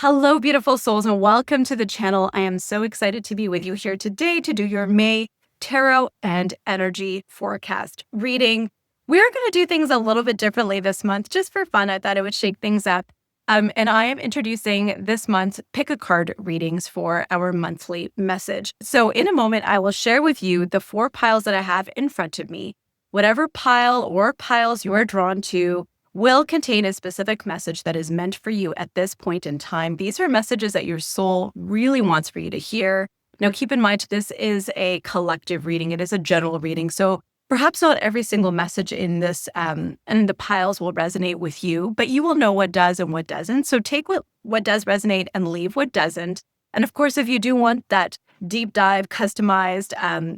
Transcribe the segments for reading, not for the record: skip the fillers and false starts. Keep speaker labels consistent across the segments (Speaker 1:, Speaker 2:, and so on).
Speaker 1: Hello, beautiful souls, and welcome to the channel. I am so excited to be with you here today to do your May tarot and energy forecast reading. We're going to do things a little bit differently this month, just for fun. I thought it would shake things up. And I am introducing this month's pick a card readings for our monthly message. So in a moment, I will share with you the 4 piles that I have in front of me. Whatever pile or piles you are drawn to will contain a specific message that is meant for you at this point in time. These are messages that your soul really wants for you to hear. Now, keep in mind, this is a collective reading. It is a general reading. So perhaps not every single message in this and the piles will resonate with you, but you will know what does and what doesn't. So take what does resonate and leave what doesn't. And of course, if you do want that deep dive, customized,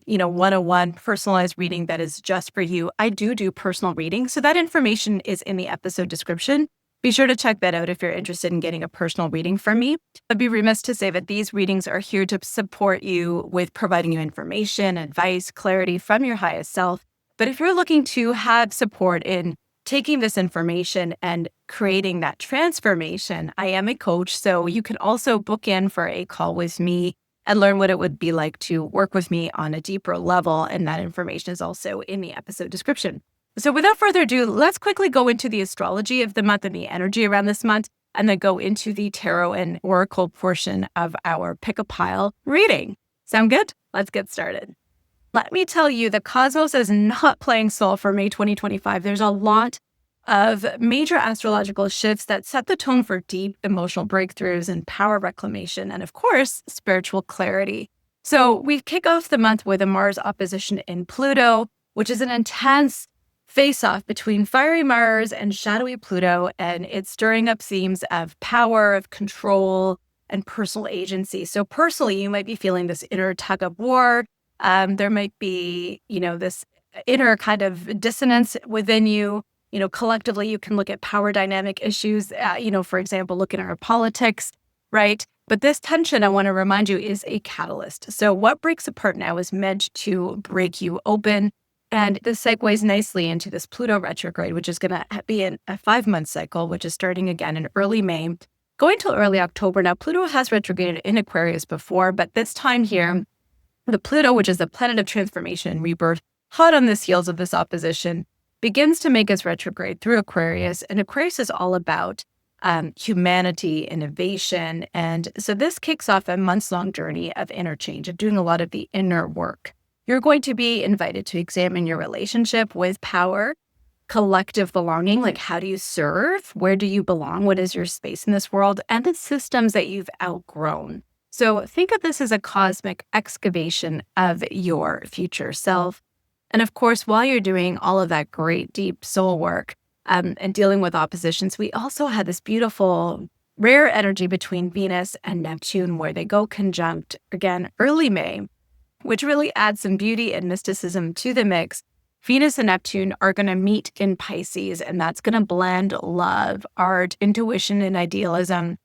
Speaker 1: 101 personalized reading that is just for you, I do personal readings. So that information is in the episode description. Be sure to check that out if you're interested in getting a personal reading from me. I'd be remiss to say that these readings are here to support you with providing you information, advice, clarity from your highest self. But if you're looking to have support in taking this information and creating that transformation, I am a coach. So you can also book in for a call with me and learn what it would be like to work with me on a deeper level. And that information is also in the episode description. So without further ado, let's quickly go into the astrology of the month and the energy around this month, and then go into the tarot and oracle portion of our pick a pile reading. Sound good? Let's get started. Let me tell you, the cosmos is not playing soul for May 2025. There's a lot of major astrological shifts that set the tone for deep emotional breakthroughs and power reclamation, and of course, spiritual clarity. So we kick off the month with a Mars opposition in Pluto, which is an intense face-off between fiery Mars and shadowy Pluto, and it's stirring up themes of power, of control, and personal agency. So personally, you might be feeling this inner tug of war. There might be, this inner kind of dissonance within you. Collectively, you can look at power dynamic issues, for example, look at our politics, right? But this tension, I want to remind you, is a catalyst. So what breaks apart now is meant to break you open. And this segues nicely into this Pluto retrograde, which is going to be a 5-month cycle, which is starting again in early May, going till early October. Now, Pluto has retrograded in Aquarius before, but this time here, the Pluto, which is the planet of transformation and rebirth, hot on the heels of this opposition, begins to make its retrograde through Aquarius. And Aquarius is all about humanity, innovation. And so this kicks off a months-long journey of interchange, of doing a lot of the inner work. You're going to be invited to examine your relationship with power, collective belonging, like how do you serve? Where do you belong? What is your space in this world? And the systems that you've outgrown. So think of this as a cosmic excavation of your future self. And of course, while you're doing all of that great deep soul work and dealing with oppositions, we also had this beautiful rare energy between Venus and Neptune where they go conjunct again early May, which really adds some beauty and mysticism to the mix. Venus and Neptune are going to meet in Pisces, and that's going to blend love, art, intuition, and idealism.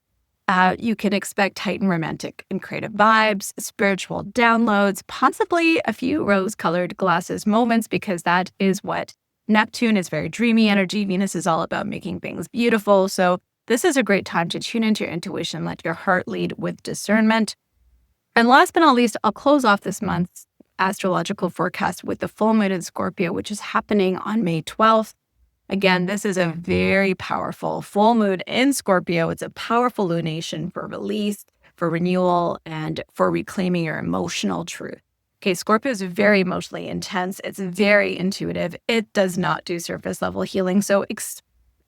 Speaker 1: You can expect heightened romantic and creative vibes, spiritual downloads, possibly a few rose-colored glasses moments, because that is what Neptune is, very dreamy energy. Venus is all about making things beautiful. So this is a great time to tune into your intuition, let your heart lead with discernment. And last but not least, I'll close off this month's astrological forecast with the full moon in Scorpio, which is happening on May 12th. Again, this is a very powerful full moon in Scorpio. It's a powerful lunation for release, for renewal, and for reclaiming your emotional truth. Okay, Scorpio is very emotionally intense. It's very intuitive. It does not do surface level healing. So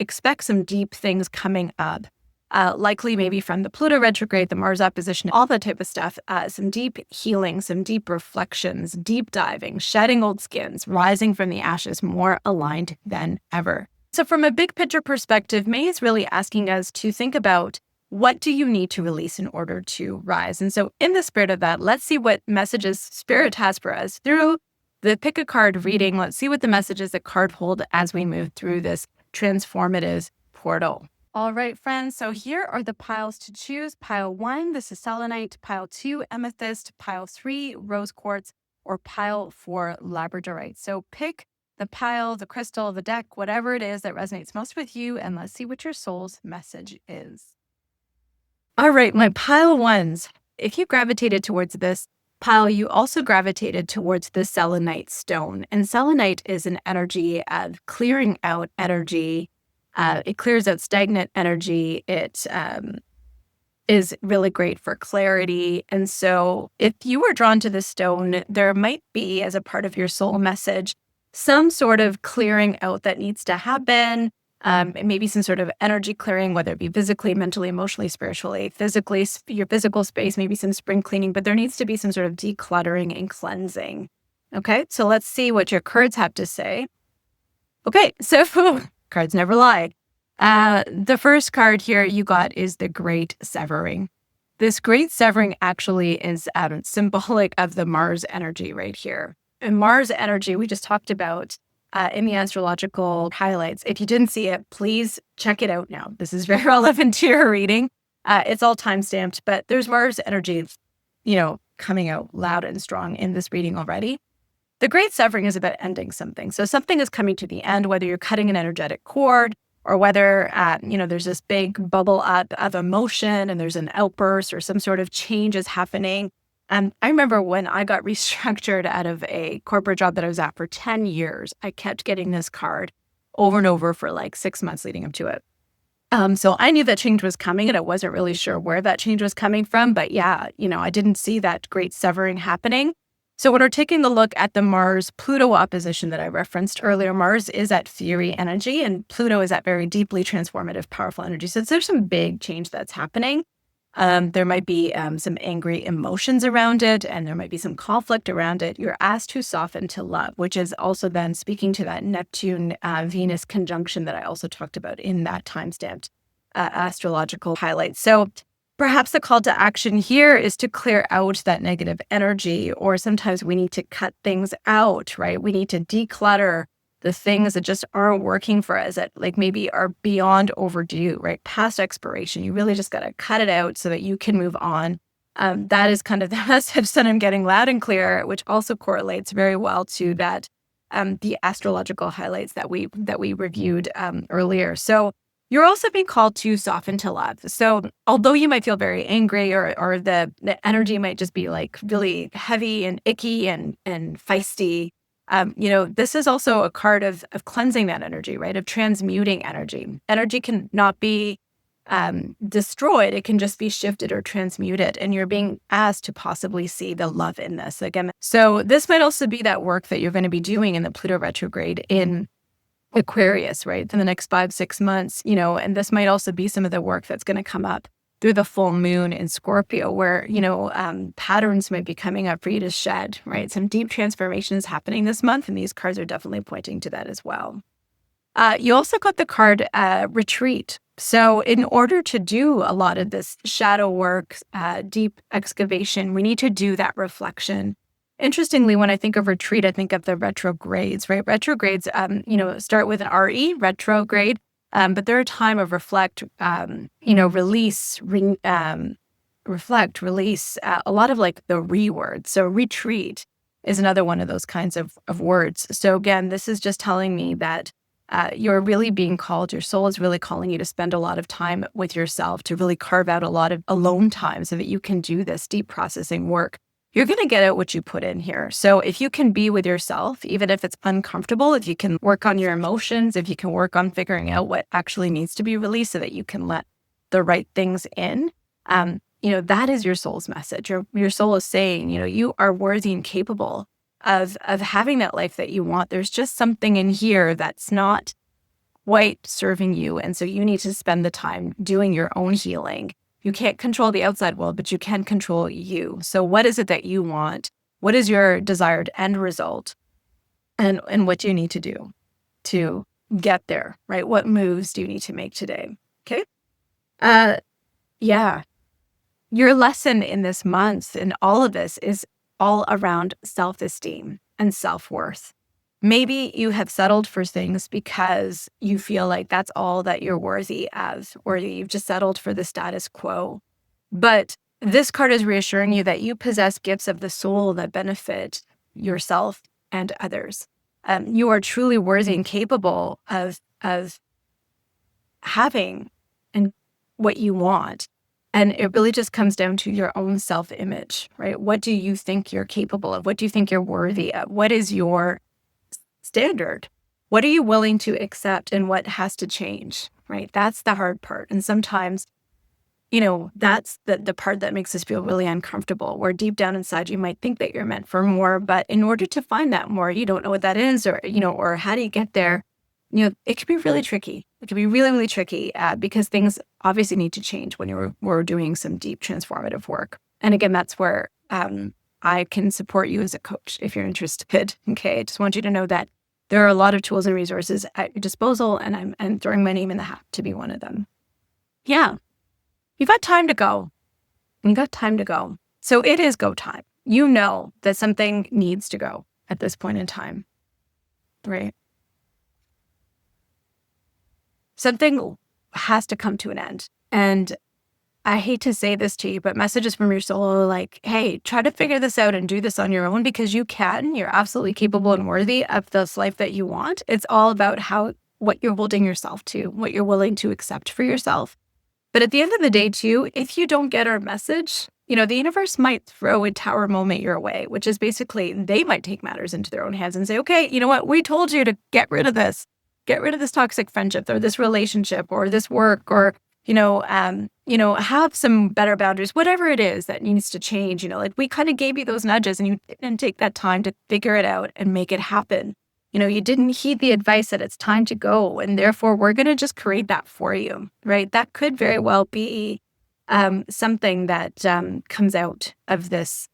Speaker 1: expect some deep things coming up. Likely maybe from the Pluto retrograde, the Mars opposition, all that type of stuff, some deep healing, some deep reflections, deep diving, shedding old skins, rising from the ashes, more aligned than ever. So from a big picture perspective, May is really asking us to think about what do you need to release in order to rise? And so in the spirit of that, let's see what messages Spirit has for us through the pick a card reading. Let's see what the messages that card hold as we move through this transformative portal. All right, friends, so here are the piles to choose. Pile 1, this is selenite. Pile 2, amethyst. Pile 3, rose quartz. Or pile 4, labradorite. So pick the pile, the crystal, the deck, whatever it is that resonates most with you, and let's see what your soul's message is. All right, my pile ones. If you gravitated towards this pile, you also gravitated towards the selenite stone. And selenite is an energy of clearing out energy. It clears out stagnant energy. It is really great for clarity. And so, if you were drawn to this stone, there might be, as a part of your soul message, some sort of clearing out that needs to happen. Maybe some sort of energy clearing, whether it be physically, mentally, emotionally, spiritually, physically, your physical space, maybe some spring cleaning, but there needs to be some sort of decluttering and cleansing. Okay, so let's see what your cards have to say. Okay, so cards never lie. The first card here you got is the Great Severing. This Great Severing actually is symbolic of the Mars energy right here. And Mars energy we just talked about in the astrological highlights. If you didn't see it, please check it out now. This is very relevant to your reading. It's all time-stamped, but there's Mars energy, coming out loud and strong in this reading already. The Great Severing is about ending something. So something is coming to the end, whether you're cutting an energetic cord or whether, there's this big bubble up of emotion and there's an outburst or some sort of change is happening. I remember when I got restructured out of a corporate job that I was at for 10 years, I kept getting this card over and over for like 6 months leading up to it. So I knew that change was coming and I wasn't really sure where that change was coming from. But yeah, I didn't see that great severing happening. So when we're taking a look at the Mars-Pluto opposition that I referenced earlier, Mars is at fury energy and Pluto is at very deeply transformative, powerful energy. So there's some big change that's happening. There might be some angry emotions around it, and there might be some conflict around it. You're asked to soften to love, which is also then speaking to that Neptune-Venus conjunction that I also talked about in that time-stamped astrological highlight. So perhaps the call to action here is to clear out that negative energy, or sometimes we need to cut things out, right? We need to declutter the things that just aren't working for us, that like maybe are beyond overdue, right? Past expiration. You really just got to cut it out so that you can move on. That is kind of the message that I'm getting loud and clear, which also correlates very well to that the astrological highlights that we reviewed earlier. So you're also being called to soften to love. So although you might feel very angry or the energy might just be like really heavy and icky and feisty, this is also a card of cleansing that energy, right? Of transmuting energy. Energy can not be destroyed. It can just be shifted or transmuted. And you're being asked to possibly see the love in this again. So this might also be that work that you're going to be doing in the Pluto retrograde in Aquarius, right? In the next 5-6 months, and this might also be some of the work that's going to come up through the full moon in Scorpio, where, patterns might be coming up for you to shed, right? Some deep transformations happening this month, and these cards are definitely pointing to that as well. You also got the card Retreat. So in order to do a lot of this shadow work, deep excavation, we need to do that reflection. Interestingly, when I think of retreat, I think of the retrogrades, right? Retrogrades, start with an RE, retrograde, but they're a time of reflect, release, reflect, release, a lot of like the re-word. So retreat is another one of those kinds of words. So again, this is just telling me that you're really being called, your soul is really calling you to spend a lot of time with yourself, to really carve out a lot of alone time so that you can do this deep processing work. You're going to get out what you put in here. So if you can be with yourself, even if it's uncomfortable, if you can work on your emotions, if you can work on figuring out what actually needs to be released so that you can let the right things in, that is your soul's message. Your soul is saying, you are worthy and capable of having that life that you want. There's just something in here that's not quite serving you. And so you need to spend the time doing your own healing. You can't control the outside world, but you can control you. So what is it that you want? What is your desired end result? And what do you need to do to get there, right? What moves do you need to make today? Okay. Yeah. Your lesson in this month and all of this is all around self-esteem and self-worth. Maybe you have settled for things because you feel like that's all that you're worthy of, or you've just settled for the status quo. But this card is reassuring you that you possess gifts of the soul that benefit yourself and others. You are truly worthy and capable of having and what you want. And it really just comes down to your own self-image, right? What do you think you're capable of? What do you think you're worthy of? What is your standard? What are you willing to accept and what has to change, right? That's the hard part. And sometimes, that's the part that makes us feel really uncomfortable, where deep down inside you might think that you're meant for more, but in order to find that more, you don't know what that is, or how do you get there? It can be really tricky. It can be really, really tricky because things obviously need to change when we're doing some deep transformative work. And again, that's where I can support you as a coach if you're interested. Okay, I just want you to know that there are a lot of tools and resources at your disposal, and I'm throwing my name in the hat to be one of them. Yeah, you've got time to go. You got time to go. So it is go time. You know that something needs to go at this point in time, right? Something has to come to an end. And I hate to say this to you, but messages from your soul are like, hey, try to figure this out and do this on your own, because you can. You're absolutely capable and worthy of this life that you want. It's all about what you're holding yourself to, what you're willing to accept for yourself. But at the end of the day, too, if you don't get our message, the universe might throw a tower moment your way, which is basically they might take matters into their own hands and say, okay, you know what? We told you to get rid of this. Get rid of this toxic friendship or this relationship or this work, or, have some better boundaries, whatever it is that needs to change. Like we kind of gave you those nudges and you didn't take that time to figure it out and make it happen. You didn't heed the advice that it's time to go. And therefore, we're going to just create that for you, right? That could very well be something that comes out of this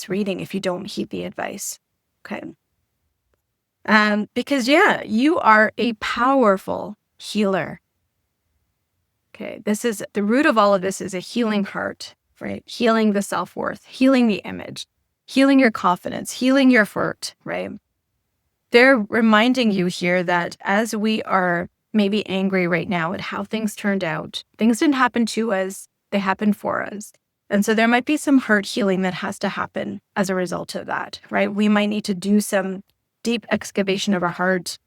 Speaker 1: reading if you don't heed the advice. Okay. Because you are a powerful healer. Okay. This is the root of all of this is a healing heart, right? Healing the self-worth, healing the image, healing your confidence, healing your effort, right? They're reminding you here that as we are maybe angry right now at how things turned out, things didn't happen to us, they happened for us. And so there might be some hurt healing that has to happen as a result of that, right? We might need to do some deep excavation of our heart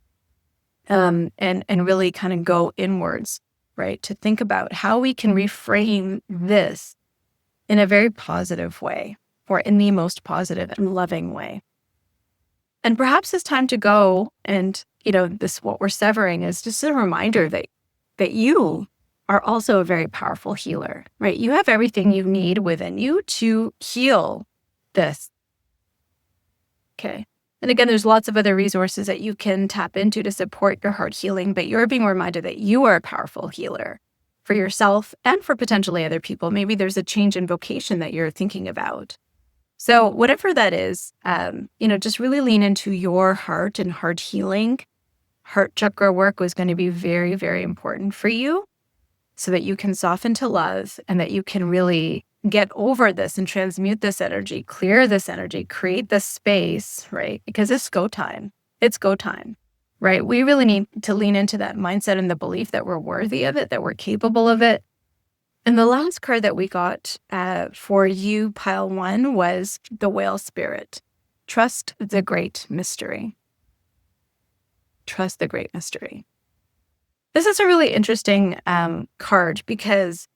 Speaker 1: and really kind of go inwards, right? To think about how we can reframe this in a very positive way, or in the most positive and loving way. And perhaps it's time to go and, what we're severing is just a reminder that you are also a very powerful healer, right? You have everything you need within you to heal this. Okay. And again, there's lots of other resources that you can tap into to support your heart healing, but you're being reminded that you are a powerful healer for yourself and for potentially other people. Maybe there's a change in vocation that you're thinking about. So whatever that is, just really lean into your heart and heart healing. Heart chakra work was going to be very, very important for you so that you can soften to love and that you can really get over this and transmute this energy, clear this energy, create this space, right? Because it's go time. It's go time, right? We really need to lean into that mindset and the belief that we're worthy of it, that we're capable of it. And the last card that we got for you, pile 1, was the whale spirit. Trust the great mystery. Trust the great mystery. This is a really interesting card because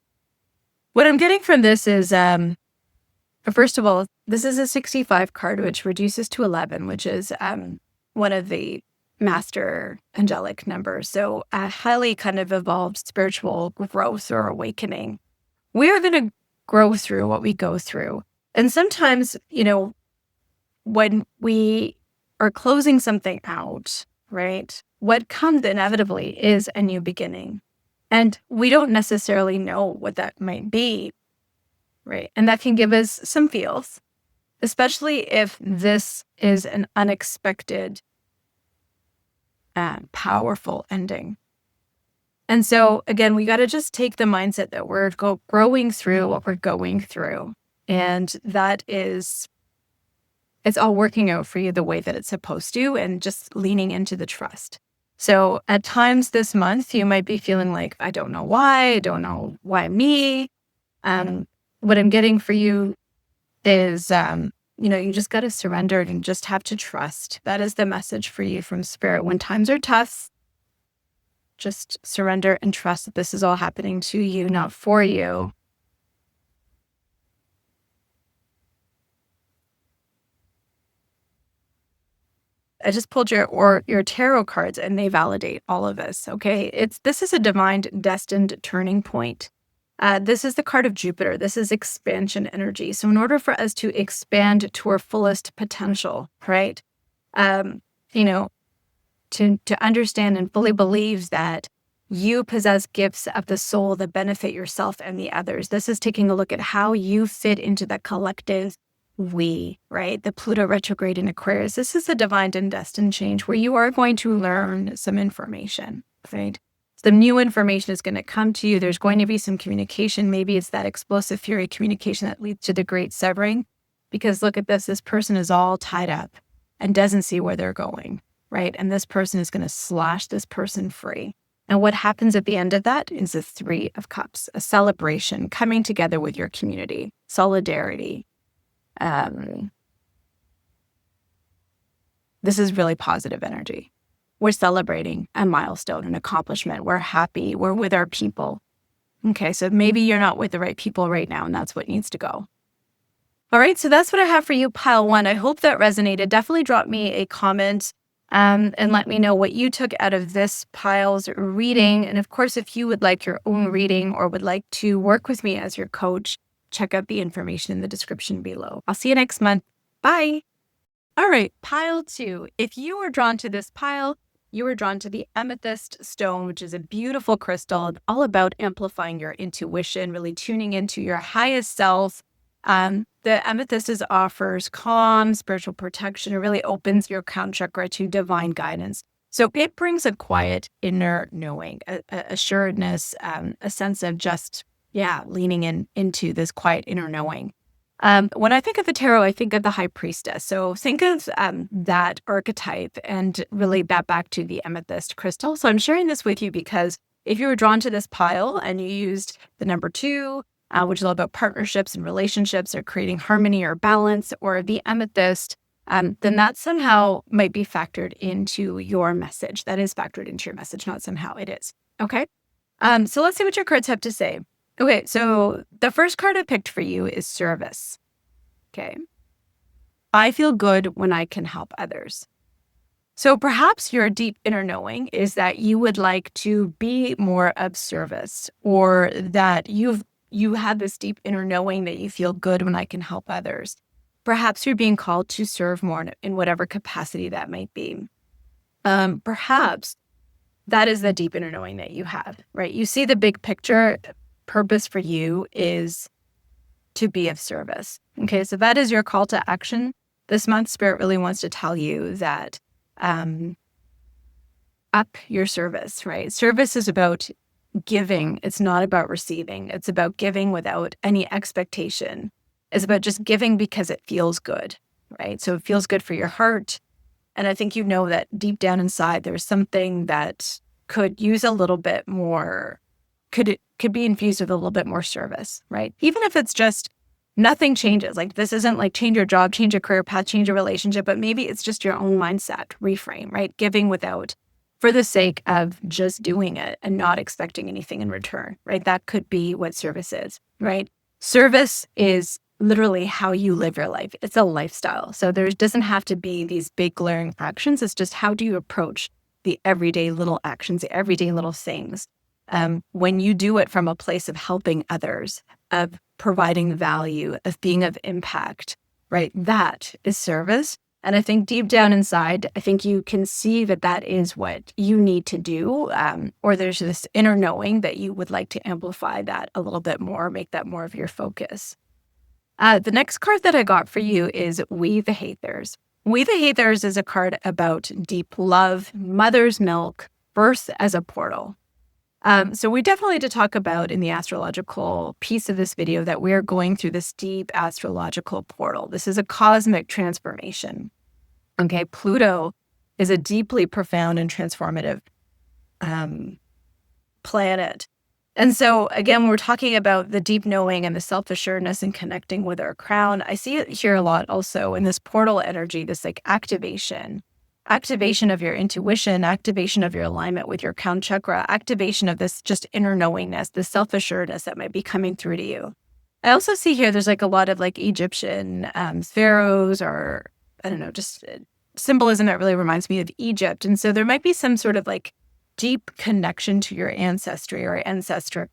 Speaker 1: what I'm getting from this is, first of all, this is a 65 card, which reduces to 11, which is one of the master angelic numbers. So a highly kind of evolved spiritual growth or awakening. We are going to grow through what we go through. And sometimes, when we are closing something out, right, what comes inevitably is a new beginning. And we don't necessarily know what that might be, right? And that can give us some feels, especially if this is an unexpected, powerful ending. And so, again, we got to just take the mindset that we're growing through what we're going through. And that is, it's all working out for you the way that it's supposed to, and just leaning into the trust. So at times this month, you might be feeling like, I don't know why me. What I'm getting for you is, you just got to surrender and just have to trust. That is the message for you from Spirit. When times are tough, just surrender and trust that this is all happening to you, not for you. I just pulled your tarot cards and they validate all of this. Okay. This is a divine destined turning point. This is the card of Jupiter. This is expansion energy. So in order for us to expand to our fullest potential, right? You know, to understand and fully believe that you possess gifts of the soul that benefit yourself and the others. This is taking a look at how you fit into the collective we, right? The Pluto retrograde in Aquarius. This is a divine and destined change where you are going to learn some information, right? Some new information is going to come to you. There's going to be some communication. Maybe it's that explosive fury communication that leads to the great severing. Because look at this, this person is all tied up and doesn't see where they're going, right? And this person is going to slash this person free. And what happens at the end of that is the Three of Cups, a celebration, coming together with your community, solidarity. This is really positive energy. We're celebrating a milestone, an accomplishment. We're happy. We're with our people. Okay, so maybe you're not with the right people right now, and that's what needs to go. All right, so that's what I have for you, pile one. I hope that resonated. Definitely drop me a comment and let me know what you took out of this pile's reading. And of course, if you would like your own reading or would like to work with me as your coach, check out the information in the description below. I'll see you next month. Bye. All right, pile two. If you were drawn to this pile, you were drawn to the amethyst stone, which is a beautiful crystal, all about amplifying your intuition, really tuning into your highest self. The amethyst offers calm, spiritual protection. It really opens your crown chakra to divine guidance. So it brings a quiet inner knowing, a assuredness, a sense of just, leaning into this quiet inner knowing. When I think of the tarot, I think of the high priestess. So think of that archetype and relate that back to the amethyst crystal. So I'm sharing this with you because if you were drawn to this pile and you used the number 2, which is all about partnerships and relationships or creating harmony or balance, or the amethyst, then that somehow might be factored into your message. That is factored into your message, not somehow, it is. Okay. So let's see what your cards have to say. Okay, so the first card I picked for you is service. Okay. I feel good when I can help others. So perhaps your deep inner knowing is that you would like to be more of service, or that you have this deep inner knowing that you feel good when I can help others. Perhaps you're being called to serve more in whatever capacity that might be. Perhaps that is the deep inner knowing that you have, right? You see the big picture. Purpose for you is to be of service. Okay, so that is your call to action. This month, Spirit really wants to tell you that up your service, right? Service is about giving. It's not about receiving. It's about giving without any expectation. It's about just giving because it feels good, right? So it feels good for your heart. And I think you know that deep down inside, there's something that could use a little bit more, could be infused with a little bit more service, right? Even if it's just nothing changes. Like this isn't like change your job, change your career path, change your relationship, but maybe it's just your own mindset, reframe, right? Giving without, for the sake of just doing it and not expecting anything in return, right? That could be what service is, right? Service is literally how you live your life. It's a lifestyle. So there doesn't have to be these big glaring actions. It's just how do you approach the everyday little actions, the everyday little things. When you do it from a place of helping others, of providing value, of being of impact, right? That is service. And I think deep down inside, I think you can see that that is what you need to do. Or there's this inner knowing that you would like to amplify that a little bit more, make that more of your focus. The next card that I got for you is We the Hathers. We the Hathers is a card about deep love, mother's milk, birth as a portal. So we definitely need to talk about in the astrological piece of this video that we're going through this deep astrological portal. This is a cosmic transformation. Okay, Pluto is a deeply profound and transformative planet. And so again, we're talking about the deep knowing and the self-assuredness and connecting with our crown. I see it here a lot also in this portal energy, this like activation of your intuition, activation of your alignment with your crown chakra, activation of this just inner knowingness, the self-assuredness that might be coming through to you. I also see here there's like a lot of like Egyptian pharaohs, or I don't know, just symbolism that really reminds me of Egypt. And so there might be some sort of like deep connection to your ancestry or ancestor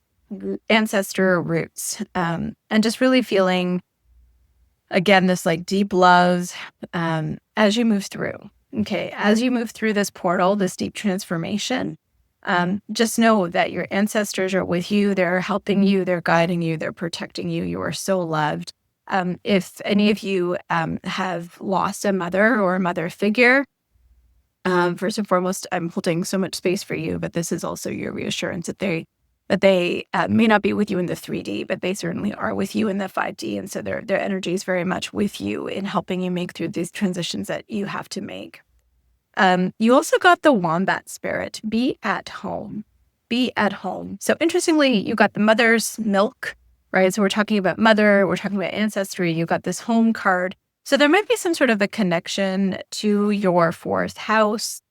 Speaker 1: roots. And just really feeling, again, this like deep love as you move through. Okay. As you move through this portal, this deep transformation, just know that your ancestors are with you. They're helping you. They're guiding you. They're protecting you. You are so loved. If any of you have lost a mother or a mother figure, first and foremost, I'm holding so much space for you, but this is also your reassurance that they may not be with you in the 3D, but they certainly are with you in the 5D. And so their energy is very much with you in helping you make through these transitions that you have to make. You also got the wombat spirit. Be at home. Be at home. So interestingly, you got the mother's milk, right? So we're talking about mother, we're talking about ancestry. You got this home card. So there might be some sort of a connection to your fourth house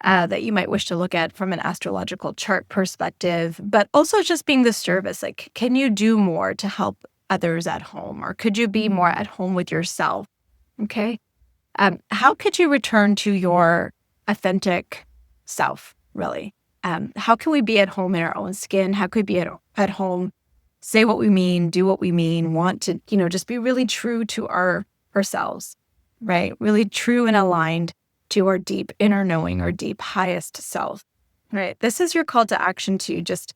Speaker 1: that you might wish to look at from an astrological chart perspective, but also just being the service. Like, can you do more to help others at home? Or could you be more at home with yourself? Okay. How could you return to your authentic self, really? How can we be at home in our own skin? How could we be at home, say what we mean, do what we mean, want to, just be really true to ourselves, right? Really true and aligned to our deep inner knowing, our deep highest self, right? This is your call to action to just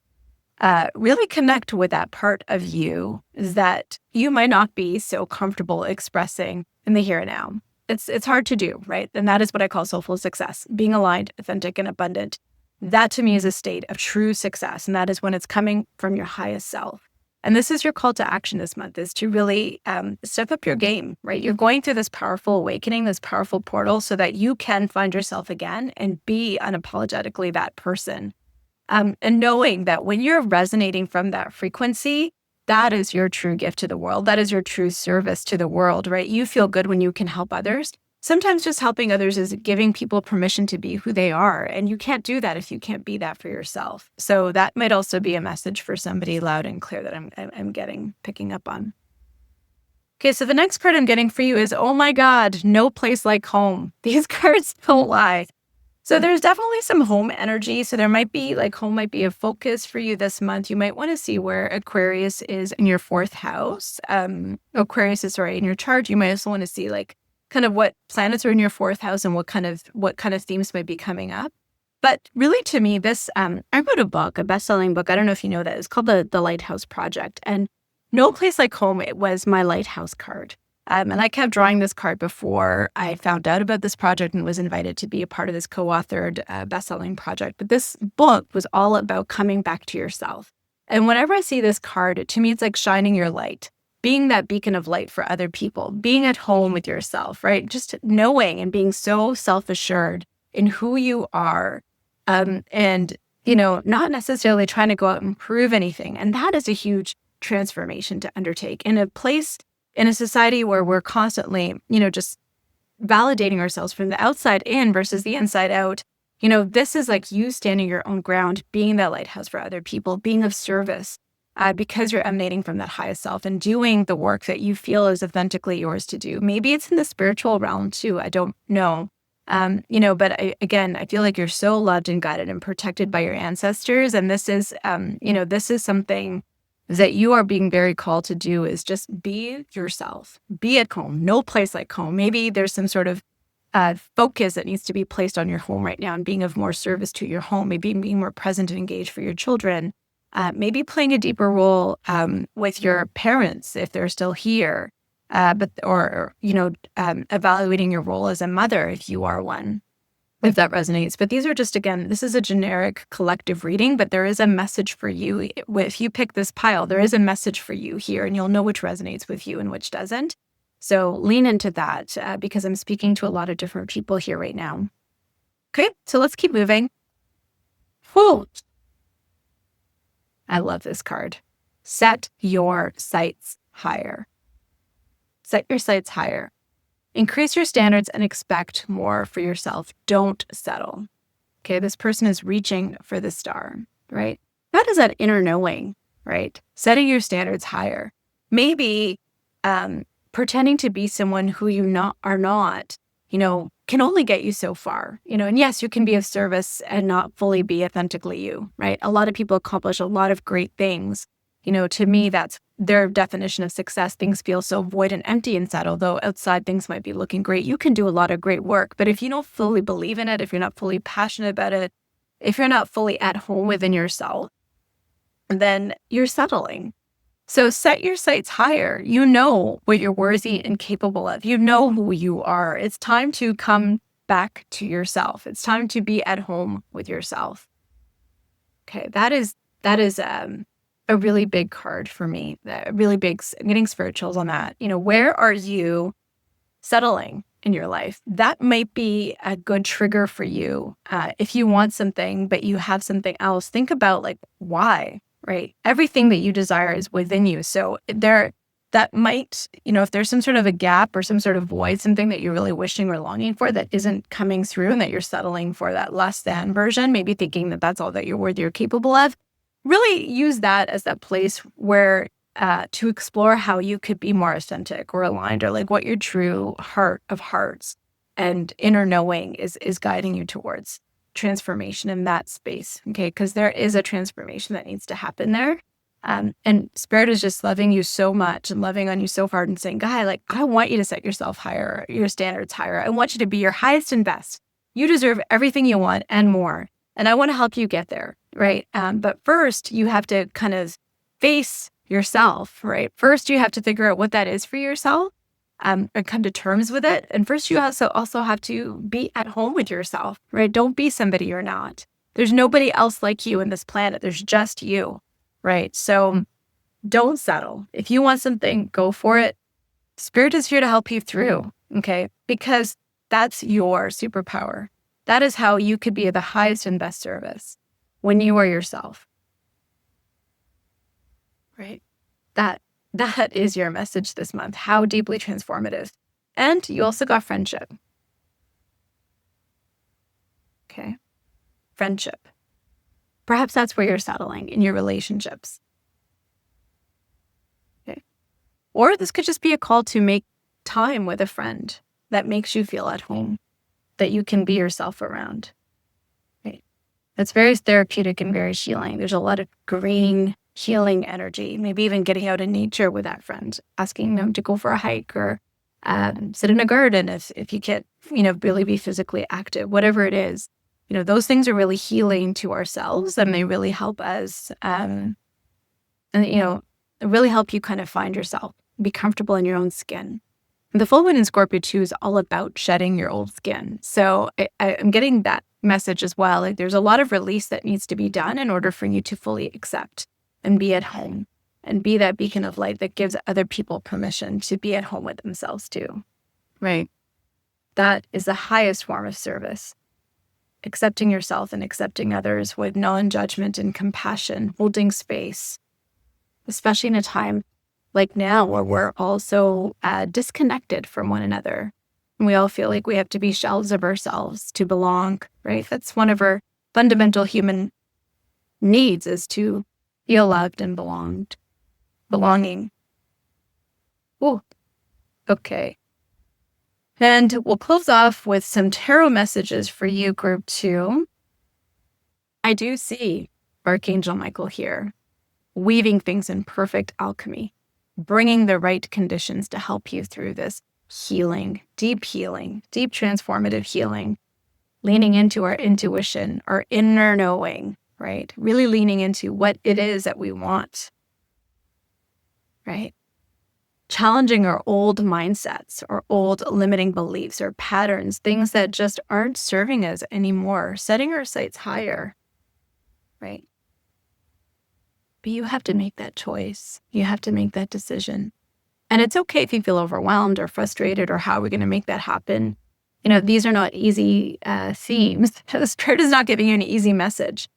Speaker 1: really connect with that part of you that you might not be so comfortable expressing in the here and now. It's hard to do, right? And that is what I call soulful success, being aligned, authentic, and abundant. That to me is a state of true success. And that is when it's coming from your highest self. And this is your call to action this month, is to really step up your game, right? You're going through this powerful awakening, this powerful portal, so that you can find yourself again and be unapologetically that person. And knowing that when you're resonating from that frequency, that is your true gift to the world. That is your true service to the world, right? You feel good when you can help others. Sometimes just helping others is giving people permission to be who they are. And you can't do that if you can't be that for yourself. So that might also be a message for somebody loud and clear that I'm picking up on. Okay, so the next card I'm getting for you is, oh my God, no place like home. These cards don't lie. So there's definitely some home energy. So there might be home might be a focus for you this month. You might want to see where Aquarius is in your fourth house. Aquarius is in your chart. You might also want to see kind of what planets are in your fourth house and what kind of themes might be coming up. But really, to me, this I wrote a book, a best-selling book. I don't know if you know that. It's called the Lighthouse Project. And no place like home, it was my lighthouse card. And I kept drawing this card before I found out about this project and was invited to be a part of this co-authored best-selling project. But this book was all about coming back to yourself. And whenever I see this card, to me, it's like shining your light, being that beacon of light for other people, being at home with yourself, right? Just knowing and being so self-assured in who you are, and, not necessarily trying to go out and prove anything. And that is a huge transformation to undertake in a society where we're constantly, just validating ourselves from the outside in versus the inside out. This is like you standing your own ground, being that lighthouse for other people, being of service, because you're emanating from that highest self and doing the work that you feel is authentically yours to do. Maybe it's in the spiritual realm too. I don't know. But I feel like you're so loved and guided and protected by your ancestors. And this is, this is something that you are being very called to do, is just be yourself, be at home, no place like home. Maybe there's some sort of focus that needs to be placed on your home right now and being of more service to your home, maybe being more present and engaged for your children, maybe playing a deeper role with your parents if they're still here, evaluating your role as a mother if you are one, if that resonates. But these are just, again, this is a generic collective reading, but there is a message for you. If you pick this pile, there is a message for you here, and you'll know which resonates with you and which doesn't. So lean into that because I'm speaking to a lot of different people here right now. Okay, so let's keep moving. Whew. I love this card. Set your sights higher. Set your sights higher. Increase your standards and expect more for yourself. Don't settle. Okay, this person is reaching for the star, right? That is that inner knowing, right? Setting your standards higher. Maybe pretending to be someone who you are not can only get you so far, and yes, you can be of service and not fully be authentically you, right? A lot of people accomplish a lot of great things. To me, that's their definition of success. Things feel so void and empty inside, although outside things might be looking great. You can do a lot of great work, but if you don't fully believe in it, if you're not fully passionate about it, if you're not fully at home within yourself, then you're settling. So set your sights higher. You know what you're worthy and capable of. You know who you are. It's time to come back to yourself. It's time to be at home with yourself. Okay, that is a really big card for me. A really big, I'm getting spirituals on that. Where are you settling in your life? That might be a good trigger for you. If you want something, but you have something else, think about why. Right? Everything that you desire is within you. So that might, if there's some sort of a gap or some sort of void, something that you're really wishing or longing for that isn't coming through and that you're settling for that less than version, maybe thinking that that's all that you're worthy or capable of, really use that as that place where to explore how you could be more authentic or aligned, or what your true heart of hearts and inner knowing is guiding you towards transformation in that space, okay? Because there is a transformation that needs to happen there. And Spirit is just loving you so much and loving on you so hard and saying, Guy, I want you to set yourself higher, your standards higher. I want you to be your highest and best. You deserve everything you want and more. And I want to help you get there, right? But first, you have to kind of face yourself, right? First, you have to figure out what that is for yourself. And come to terms with it. And first, you also have to be at home with yourself, right? Don't be somebody you're not. There's nobody else like you in this planet. There's just you, right? So don't settle. If you want something, go for it. Spirit is here to help you through, okay? Because that's your superpower. That is how you could be of the highest and best service when you are yourself, right? That is your message this month. How deeply transformative. And you also got friendship. Okay. Friendship. Perhaps that's where you're settling in your relationships. Okay. Or this could just be a call to make time with a friend that makes you feel at home, that you can be yourself around. Right. That's very therapeutic and very healing. There's a lot of green healing energy, maybe even getting out in nature with that friend, asking them to go for a hike or sit in a garden if you can't, really be physically active, whatever it is. Those things are really healing to ourselves, and they really help us, and really help you kind of find yourself, be comfortable in your own skin. The full moon in Scorpio too is all about shedding your old skin. So I'm getting that message as well. There's a lot of release that needs to be done in order for you to fully accept and be at home and be that beacon of light that gives other people permission to be at home with themselves too, right? That is the highest form of service. Accepting yourself and accepting others with non-judgment and compassion, holding space, especially in a time like now where we're all so disconnected from one another. And we all feel like we have to be shells of ourselves to belong, right? That's one of our fundamental human needs, is to feel loved and belonging. Oh, okay. And we'll close off with some tarot messages for you, group 2. I do see Archangel Michael here, weaving things in perfect alchemy, bringing the right conditions to help you through this healing, deep transformative healing, leaning into our intuition, our inner knowing, right? Really leaning into what it is that we want, right? Challenging our old mindsets, our old limiting beliefs or patterns, things that just aren't serving us anymore, setting our sights higher, right? But you have to make that choice. You have to make that decision. And it's okay if you feel overwhelmed or frustrated, or how are we going to make that happen? These are not easy themes. The Spirit is not giving you an easy message.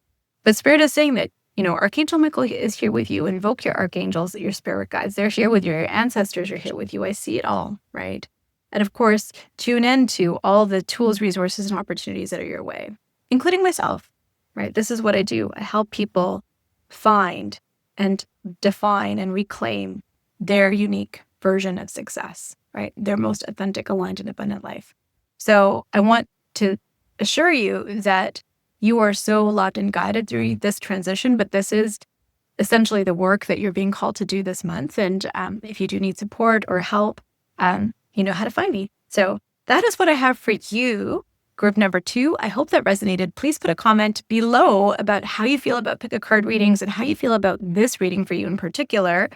Speaker 1: But Spirit is saying that, Archangel Michael is here with you. Invoke your archangels, your spirit guides. They're here with you. Your ancestors are here with you. I see it all, right? And of course, tune in to all the tools, resources, and opportunities that are your way, including myself, right? This is what I do. I help people find and define and reclaim their unique version of success, right? Their most authentic, aligned, and abundant life. So I want to assure you that you are so loved and guided through this transition, but this is essentially the work that you're being called to do this month. And if you do need support or help, you know how to find me. So that is what I have for you. Group number 2. I hope that resonated. Please put a comment below about how you feel about pick a card readings and how you feel about this reading for you in particular.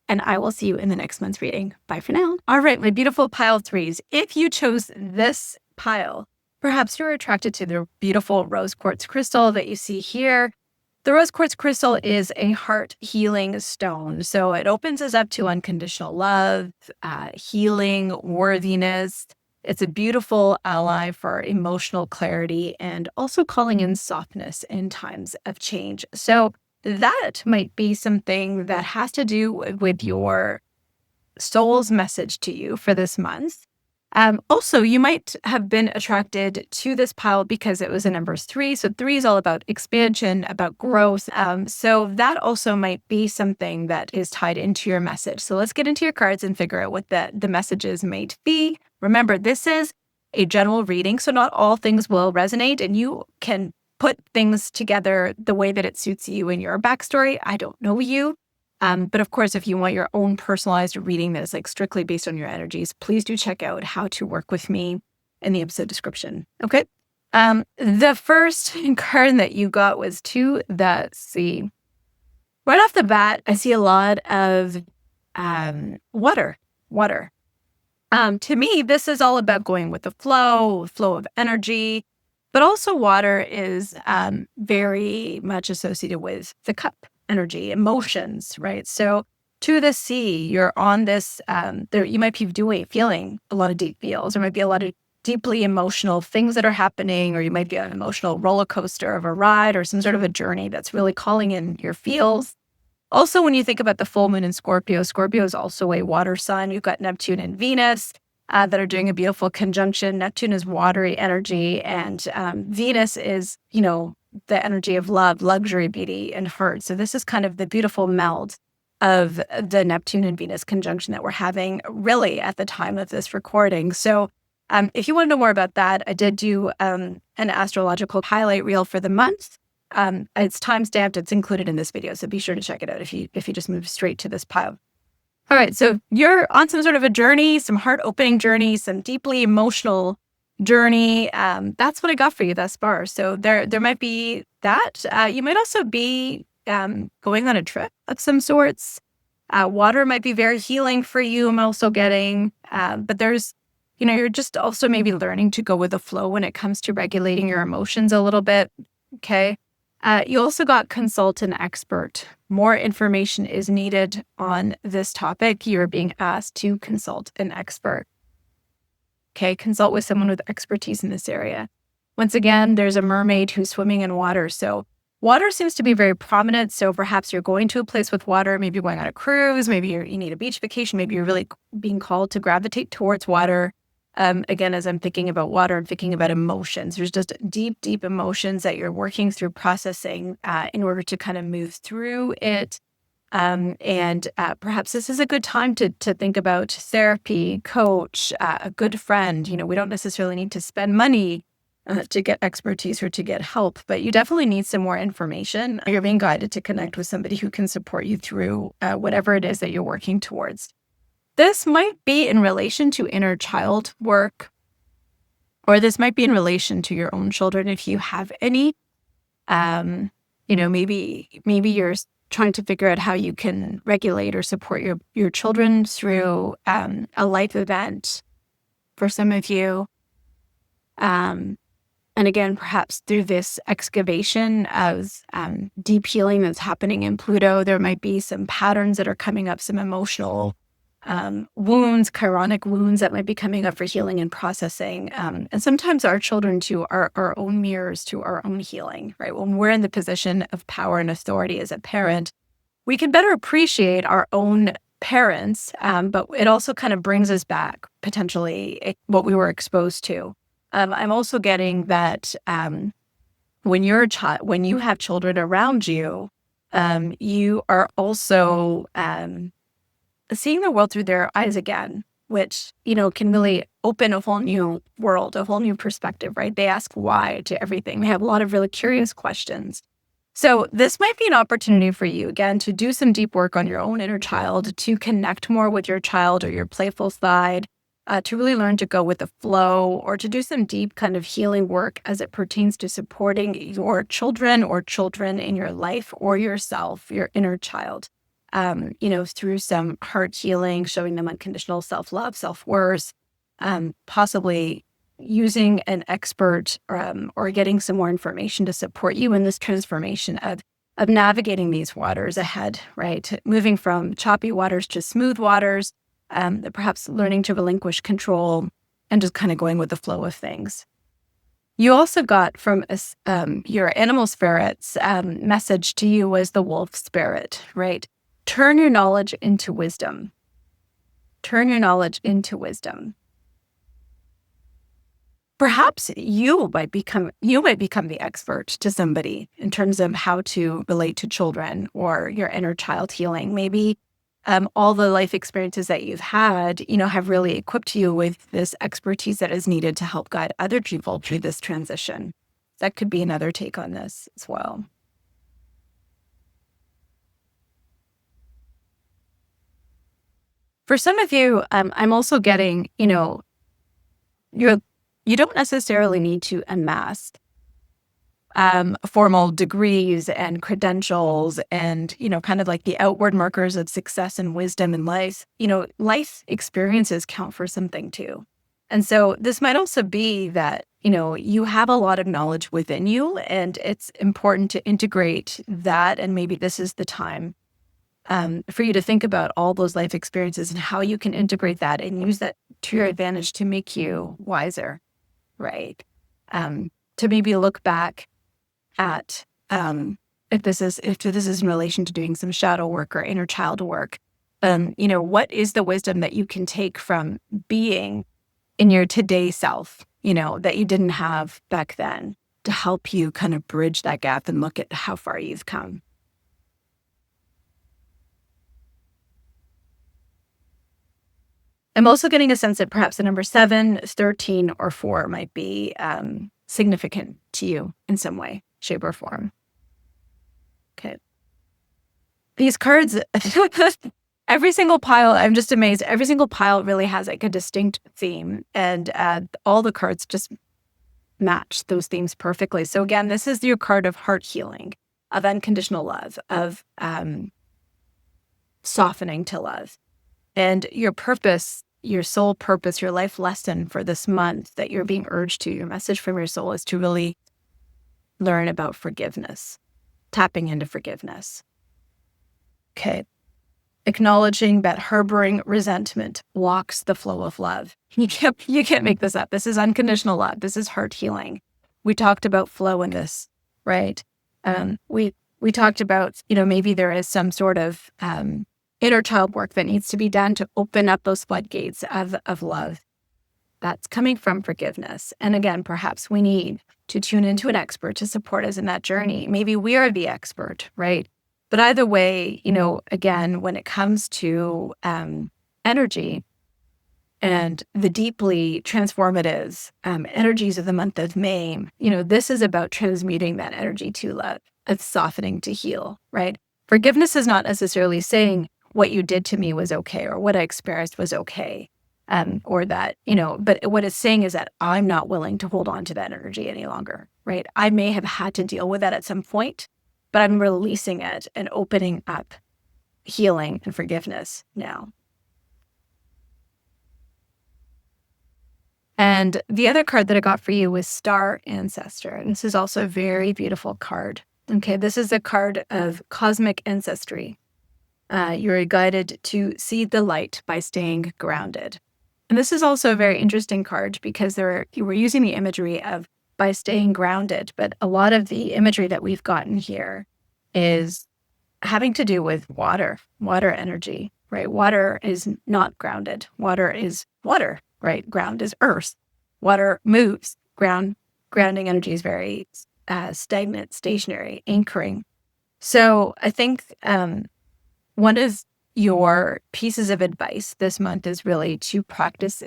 Speaker 1: And I will see you in the next month's reading. Bye for now. All right, my beautiful pile 3s. If you chose this pile, perhaps you're attracted to the beautiful rose quartz crystal that you see here. The rose quartz crystal is a heart healing stone. So it opens us up to unconditional love, healing, worthiness. It's a beautiful ally for emotional clarity and also calling in softness in times of change. So that might be something that has to do with your soul's message to you for this month. Also, you might have been attracted to this pile because it was a number 3. So 3 is all about expansion, about growth. So that also might be something that is tied into your message. So let's get into your cards and figure out what the messages might be. Remember, this is a general reading, so not all things will resonate, and you can put things together the way that it suits you and your backstory. I don't know you. But of course, if you want your own personalized reading that is like strictly based on your energies, please do check out how to work with me in the episode description. Okay. The first card that you got was 2 the sea. Right off the bat, I see a lot of water. To me, this is all about going with the flow of energy, but also water is very much associated with the cup energy, emotions, right? So to the sea, you're on this, you might be feeling a lot of deep feels. There might be a lot of deeply emotional things that are happening, or you might be on an emotional roller coaster of a ride or some sort of a journey that's really calling in your feels. Also, when you think about the full moon in Scorpio, Scorpio is also a water sign. You've got Neptune and Venus that are doing a beautiful conjunction. Neptune is watery energy, and Venus is, the energy of love, luxury, beauty, and heart. So this is kind of the beautiful meld of the Neptune and Venus conjunction that we're having really at the time of this recording. So if you want to know more about that, I did do an astrological highlight reel for the month. It's time-stamped. It's included in this video. So be sure to check it out if you just move straight to this pile. All right. So you're on some sort of a journey, some heart-opening journey, some deeply emotional journey. That's what I got for you thus far. So there might be that. You might also be going on a trip of some sorts. Water might be very healing for you. I'm also getting, but there's, you're just also maybe learning to go with the flow when it comes to regulating your emotions a little bit. Okay. You also got consult an expert. More information is needed on this topic. You're being asked to consult an expert. Okay, consult with someone with expertise in this area. Once again, there's a mermaid who's swimming in water. So water seems to be very prominent. So perhaps you're going to a place with water. Maybe you're going on a cruise. Maybe you need a beach vacation. Maybe you're really being called to gravitate towards water. Again, as I'm thinking about water, I'm thinking about emotions. There's just deep, deep emotions that you're working through processing in order to kind of move through it. And perhaps this is a good time to think about therapy, coach, a good friend. We don't necessarily need to spend money to get expertise or to get help, but you definitely need some more information. You're being guided to connect with somebody who can support you through whatever it is that you're working towards. This might be in relation to inner child work, or this might be in relation to your own children if you have any. Maybe you're trying to figure out how you can regulate or support your children through a life event for some of you. And again, perhaps through this excavation of deep healing that's happening in Pluto, there might be some patterns that are coming up, some emotional wounds, chironic wounds that might be coming up for healing and processing. And sometimes our children too are our own mirrors to our own healing, right? When we're in the position of power and authority as a parent, we can better appreciate our own parents, but it also kind of brings us back potentially what we were exposed to. I'm also getting that when you're a child, when you have children around you, you are also seeing the world through their eyes again. which, can really open a whole new world, a whole new perspective, right? They ask why to everything. They have a lot of really curious questions. So this might be an opportunity for you, again, to do some deep work on your own inner child, to connect more with your child or your playful side, to really learn to go with the flow, or to do some deep kind of healing work as it pertains to supporting your children or children in your life, or yourself, your inner child, through some heart healing, showing them unconditional self-love, self-worth, possibly using an expert, or getting some more information to support you in this transformation of navigating these waters ahead, right? Moving from choppy waters to smooth waters, perhaps learning to relinquish control and just kind of going with the flow of things. You also got from your animal spirit's message to you was the wolf spirit, right? Turn your knowledge into wisdom. Turn your knowledge into wisdom. Perhaps you might become the expert to somebody in terms of how to relate to children or your inner child healing. Maybe all the life experiences that you've had, have really equipped you with this expertise that is needed to help guide other people through this transition. That could be another take on this as well. For some of you, I'm also getting, you don't necessarily need to amass formal degrees and credentials and, kind of like the outward markers of success and wisdom in life. Life experiences count for something too. And so this might also be that, you have a lot of knowledge within you, and it's important to integrate that. And maybe this is the time for you to think about all those life experiences and how you can integrate that and use that to your advantage to make you wiser, right? To maybe look back at if this is in relation to doing some shadow work or inner child work, what is the wisdom that you can take from being in your today self, that you didn't have back then, to help you kind of bridge that gap and look at how far you've come. I'm also getting a sense that perhaps the number 7, 13, or 4 might be significant to you in some way, shape, or form. Okay. These cards, every single pile, I'm just amazed. Every single pile really has like a distinct theme, and all the cards just match those themes perfectly. So again, this is your card of heart healing, of unconditional love, of softening to love. And your purpose, your soul purpose, your life lesson for this month that you're being urged to, your message from your soul, is to really learn about forgiveness, tapping into forgiveness. Okay. Acknowledging that harboring resentment blocks the flow of love. You can't make this up. This is unconditional love. This is heart healing. We talked about flow in this, right? We talked about, maybe there is some sort of inner child work that needs to be done to open up those floodgates of love. That's coming from forgiveness. And again, perhaps we need to tune into an expert to support us in that journey. Maybe we are the expert, right? But either way, again, when it comes to energy and the deeply transformative energies of the month of May, this is about transmuting that energy to love, of softening to heal, right? Forgiveness is not necessarily saying what you did to me was okay, or what I experienced was okay, or that, but what it's saying is that I'm not willing to hold on to that energy any longer, right? I may have had to deal with that at some point, but I'm releasing it and opening up healing and forgiveness now. And the other card that I got for you was Star Ancestor. And this is also a very beautiful card. Okay, this is a card of cosmic ancestry. You're guided to see the light by staying grounded. And this is also a very interesting card because you were using the imagery of by staying grounded, but a lot of the imagery that we've gotten here is having to do with water energy, right? Water is not grounded. Water is water, right? Ground is earth. Water moves. Grounding energy is very stagnant, stationary, anchoring. So I think one is, your pieces of advice this month is really to practice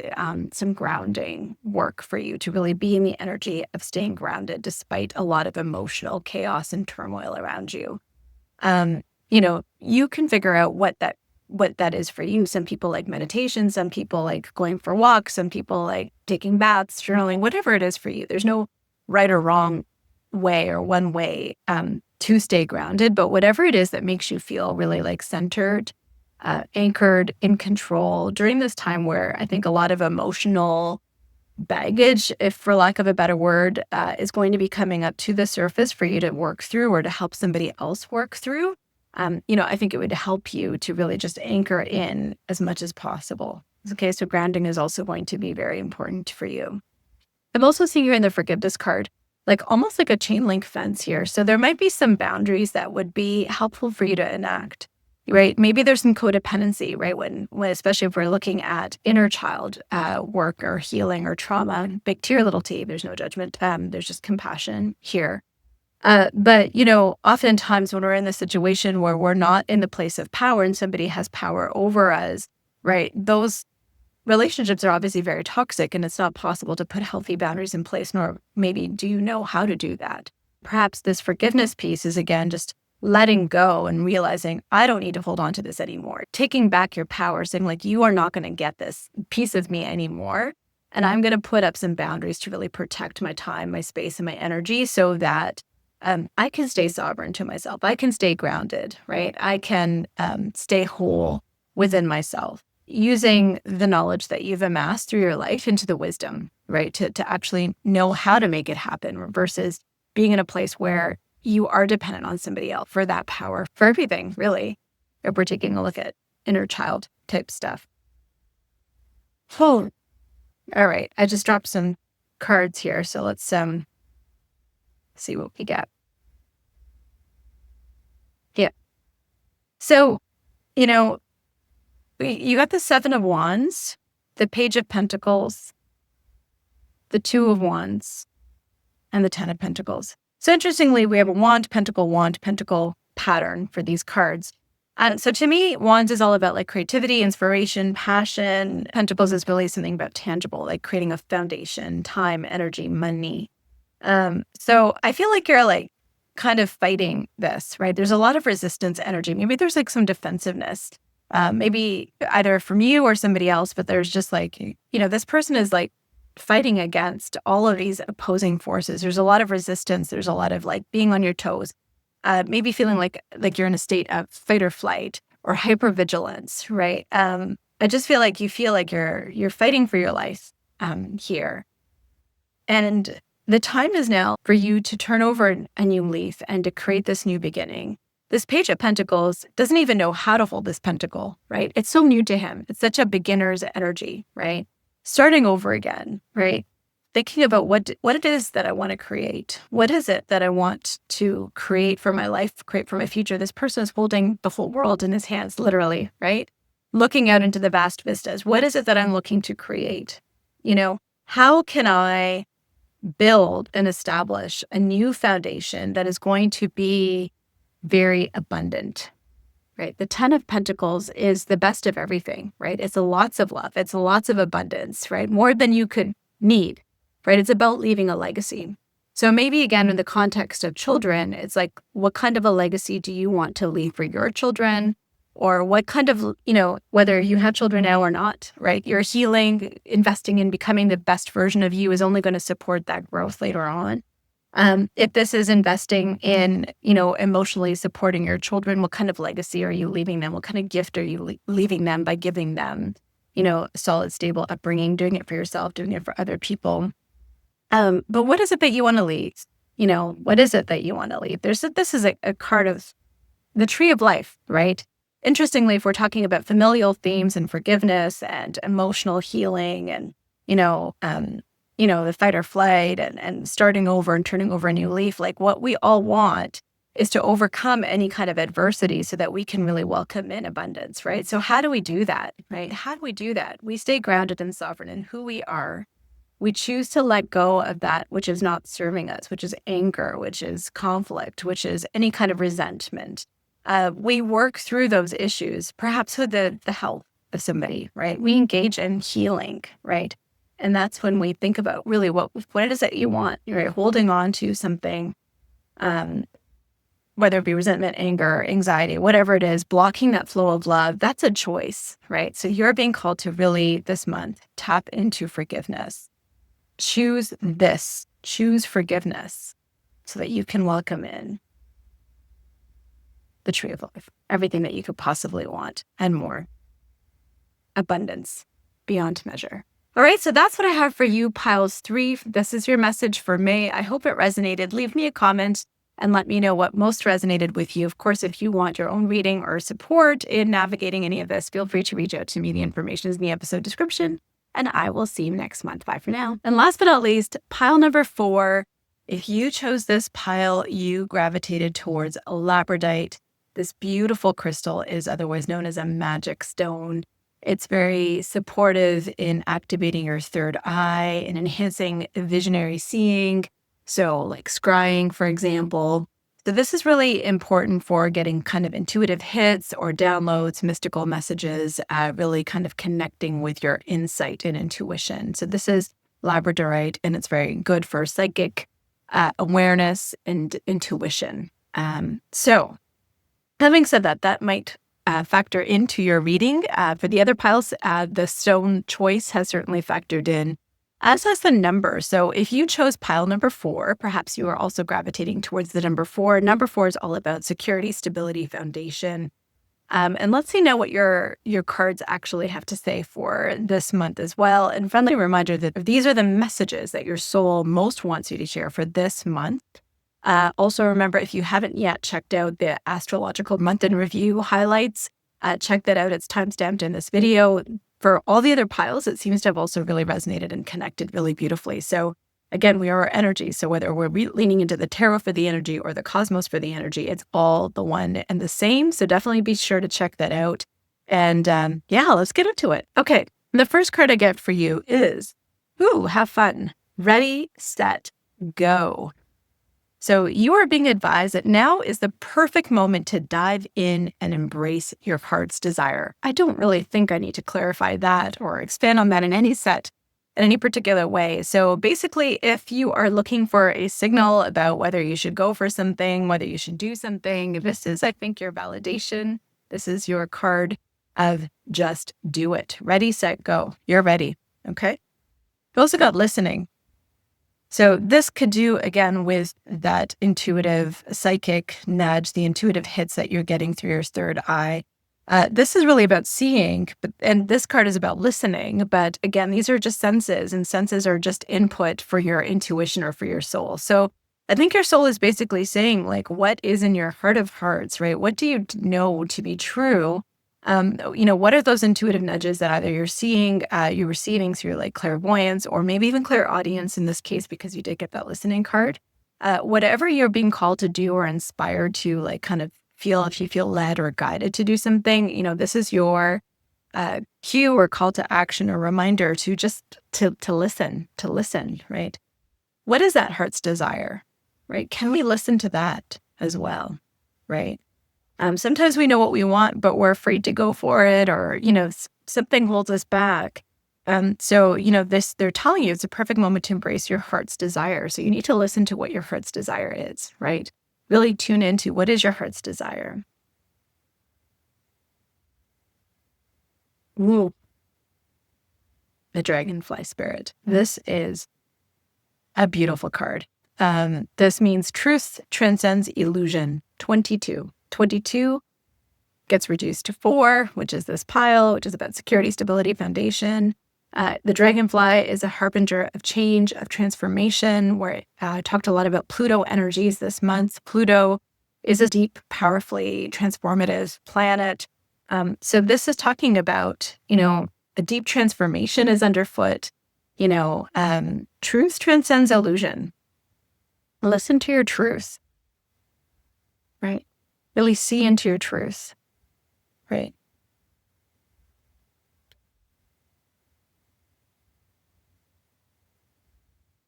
Speaker 1: some grounding work for you to really be in the energy of staying grounded despite a lot of emotional chaos and turmoil around you. You can figure out what that is for you. Some people like meditation, some people like going for walks, some people like taking baths, journaling, whatever it is for you. There's no right or wrong way or one way to stay grounded, but whatever it is that makes you feel really like centered, anchored, in control during this time where I think a lot of emotional baggage, if for lack of a better word, is going to be coming up to the surface for you to work through or to help somebody else work through. I think it would help you to really just anchor in as much as possible. Okay, so grounding is also going to be very important for you. I'm also seeing you in the forgiveness card, like almost like a chain link fence here. So there might be some boundaries that would be helpful for you to enact, right? Maybe there's some codependency, right? When especially if we're looking at inner child work or healing or trauma, big T or little t, there's no judgment. There's just compassion here. But oftentimes when we're in the situation where we're not in the place of power and somebody has power over us, right? Those relationships are obviously very toxic and it's not possible to put healthy boundaries in place, nor maybe do you know how to do that. Perhaps this forgiveness piece is, again, just letting go and realizing I don't need to hold on to this anymore. Taking back your power, saying like, you are not going to get this piece of me anymore. And I'm going to put up some boundaries to really protect my time, my space, and my energy so that I can stay sovereign to myself. I can stay grounded, right? I can stay whole within myself, using the knowledge that you've amassed through your life into the wisdom, right? To actually know how to make it happen versus being in a place where you are dependent on somebody else for that power, for everything, really, if we're taking a look at inner child type stuff. Oh, all right. I just dropped some cards here. So let's see what we get. Yeah. So, you got the Seven of Wands, the Page of Pentacles, the Two of Wands, and the Ten of Pentacles. So interestingly, we have a wand, pentacle pattern for these cards. So to me, Wands is all about like creativity, inspiration, passion. Pentacles is really something about tangible, like creating a foundation, time, energy, money. So I feel like you're like kind of fighting this, right? There's a lot of resistance energy. Maybe there's like some defensiveness, maybe either from you or somebody else, but there's just like, this person is like fighting against all of these opposing forces. There's a lot of resistance. There's a lot of like being on your toes, maybe feeling like you're in a state of fight or flight or hypervigilance, right? I just feel like you're fighting for your life here. And the time is now for you to turn over a new leaf and to create this new beginning. This Page of Pentacles doesn't even know how to hold this pentacle, right? It's so new to him. It's such a beginner's energy, right? Starting over again, right? Thinking about what it is that I want to create. What is it that I want to create for my life, create for my future? This person is holding the whole world in his hands, literally, right? Looking out into the vast vistas. What is it that I'm looking to create? How can I build and establish a new foundation that is going to be very abundant, right? The Ten of Pentacles is the best of everything, right? It's lots of love. It's lots of abundance, right? More than you could need, right? It's about leaving a legacy. So maybe again, in the context of children, it's like, what kind of a legacy do you want to leave for your children? Or what kind of, whether you have children now or not, right? You're healing, investing in becoming the best version of you is only going to support that growth later on. If this is investing in, emotionally supporting your children, what kind of legacy are you leaving them? What kind of gift are you leaving them by giving them, a solid, stable upbringing, doing it for yourself, doing it for other people? But what is it that you want to leave? What is it that you want to leave? This is a card of the Tree of Life, right? Interestingly, if we're talking about familial themes and forgiveness and emotional healing and, the fight or flight and starting over and turning over a new leaf, like what we all want is to overcome any kind of adversity so that we can really welcome in abundance, right? So how do we do that, right? How do we do that? We stay grounded and sovereign in who we are. We choose to let go of that which is not serving us, which is anger, which is conflict, which is any kind of resentment. we work through those issues, perhaps with the help of somebody, right? We engage in healing, right? And that's when we think about really what it is that you want, right? Holding on to something, um, whether it be resentment, anger, anxiety, whatever it is, blocking that flow of love, that's a choice, right? So you're being called to really this month tap into forgiveness. Choose this, choose forgiveness so that you can welcome in the tree of life, everything that you could possibly want and more. Abundance beyond measure. All right, so that's what I have for you, piles 3. This is your message for May. I hope it resonated. Leave me a comment and let me know what most resonated with you. Of course, if you want your own reading or support in navigating any of this, feel free to reach out to me. The information is in the episode description, and I will see you next month. Bye for now. And last but not least, pile number 4. If you chose this pile, you gravitated towards labradorite. This beautiful crystal is otherwise known as a magic stone. It's very supportive in activating your third eye and enhancing visionary seeing. So like scrying, for example. So this is really important for getting kind of intuitive hits or downloads, mystical messages, really kind of connecting with your insight and intuition. So this is labradorite, and it's very good for psychic awareness and intuition. So having said that, that might factor into your reading. For the other piles, the stone choice has certainly factored in, as has the number. So if you chose pile number 4, perhaps you are also gravitating towards the number 4. Number 4 is all about security, stability, foundation. And let's see now what your cards actually have to say for this month as well. And friendly reminder that these are the messages that your soul most wants you to share for this month. Also, remember, if you haven't yet checked out the astrological month in review highlights, check that out. It's timestamped in this video. For all the other piles, it seems to have also really resonated and connected really beautifully. So again, we are energy. So whether we're leaning into the tarot for the energy or the cosmos for the energy, it's all the one and the same. So definitely be sure to check that out. And let's get into it. Okay, the first card I get for you is, have fun. Ready, set, go. So you are being advised that now is the perfect moment to dive in and embrace your heart's desire. I don't really think I need to clarify that or expand on that in any particular way. So basically, if you are looking for a signal about whether you should go for something, whether you should do something, this is, I think, your validation. This is your card of just do it. Ready, set, go. You're ready. Okay. You also got listening. So this could do, again, with that intuitive psychic nudge, the intuitive hits that you're getting through your third eye. This is really about seeing, and this card is about listening. But again, these are just senses, and senses are just input for your intuition or for your soul. So I think your soul is basically saying, like, what is in your heart of hearts, right? What do you know to be true? What are those intuitive nudges that either you're seeing, you're receiving through like clairvoyance or maybe even clairaudience in this case, because you did get that listening card. Whatever you're being called to do or inspired to like kind of feel, if you feel led or guided to do something, this is your cue or call to action or reminder to just to listen, right? What is that heart's desire, right? Can we listen to that as well, right? Sometimes we know what we want, but we're afraid to go for it, or, something holds us back. So they're telling you it's a perfect moment to embrace your heart's desire. So you need to listen to what your heart's desire is, right? Really tune into what is your heart's desire. Ooh. The dragonfly spirit. This is a beautiful card. This means truth transcends illusion. 22. 22 gets reduced to 4, which is this pile, which is about security, stability, foundation. The dragonfly is a harbinger of change, of transformation, where I talked a lot about Pluto energies this month. Pluto is a deep, powerfully transformative planet. So this is talking about, a deep transformation is underfoot. Truth transcends illusion. Listen to your truth, right? Really see into your truth, right?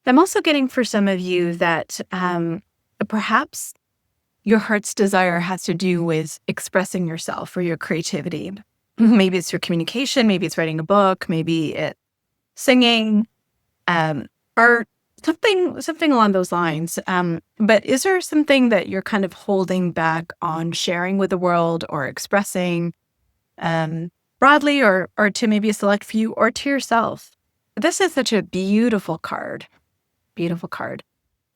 Speaker 1: I'm also getting for some of you that perhaps your heart's desire has to do with expressing yourself or your creativity. Maybe it's your communication, maybe it's writing a book, maybe it's singing, art, something along those lines. But is there something that you're kind of holding back on sharing with the world or expressing broadly or to maybe a select few or to yourself? This is such a beautiful card. Beautiful card.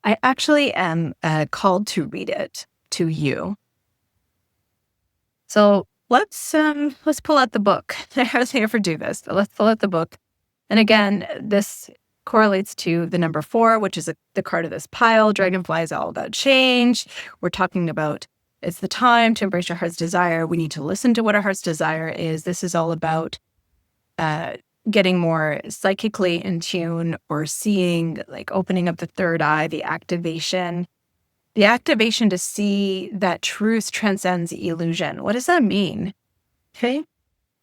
Speaker 1: I actually am called to read it to you. So let's pull out the book. I hardly ever do this, but let's pull out the book. And again, this correlates to the number 4, which is the card of this pile. Dragonfly is all about change. We're talking about it's the time to embrace your heart's desire. We need to listen to what our heart's desire is. This is all about getting more psychically in tune or seeing, like opening up the third eye, the activation to see that truth transcends illusion. What does that mean? Okay.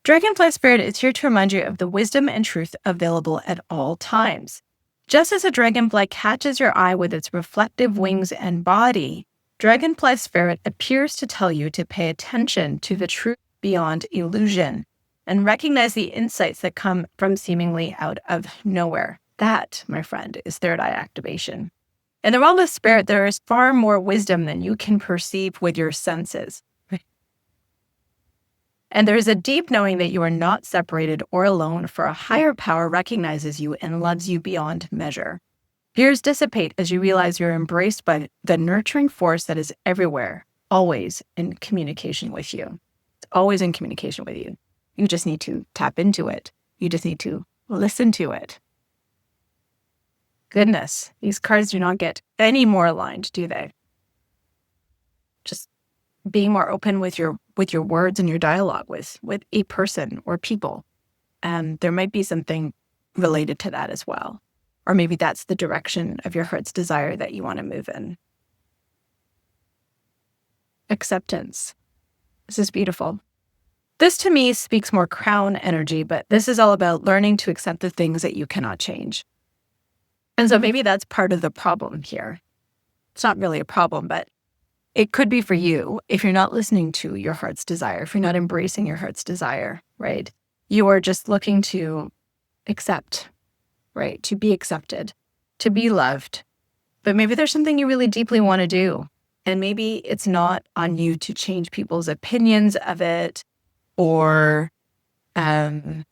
Speaker 1: Dragonfly Spirit is here to remind you of the wisdom and truth available at all times. Just as a dragonfly catches your eye with its reflective wings and body, Dragonfly Spirit appears to tell you to pay attention to the truth beyond illusion and recognize the insights that come from seemingly out of nowhere. That, my friend, is third eye activation. In the realm of spirit, there is far more wisdom than you can perceive with your senses. And there is a deep knowing that you are not separated or alone, for a higher power recognizes you and loves you beyond measure. Fears dissipate as you realize you're embraced by the nurturing force that is everywhere, always in communication with you. It's always in communication with you. You just need to tap into it. You just need to listen to it. Goodness, these cards do not get any more aligned, do they? Just being more open with your words and your dialogue with a person or people. There might be something related to that as well. Or maybe that's the direction of your heart's desire that you want to move in. Acceptance. This is beautiful. This to me speaks more crown energy, but this is all about learning to accept the things that you cannot change. And so maybe that's part of the problem here. It's not really a problem, but it could be for you if you're not listening to your heart's desire, if you're not embracing your heart's desire, right? You are just looking to accept, right? To be accepted, to be loved. But maybe there's something you really deeply want to do. And maybe it's not on you to change people's opinions of it or like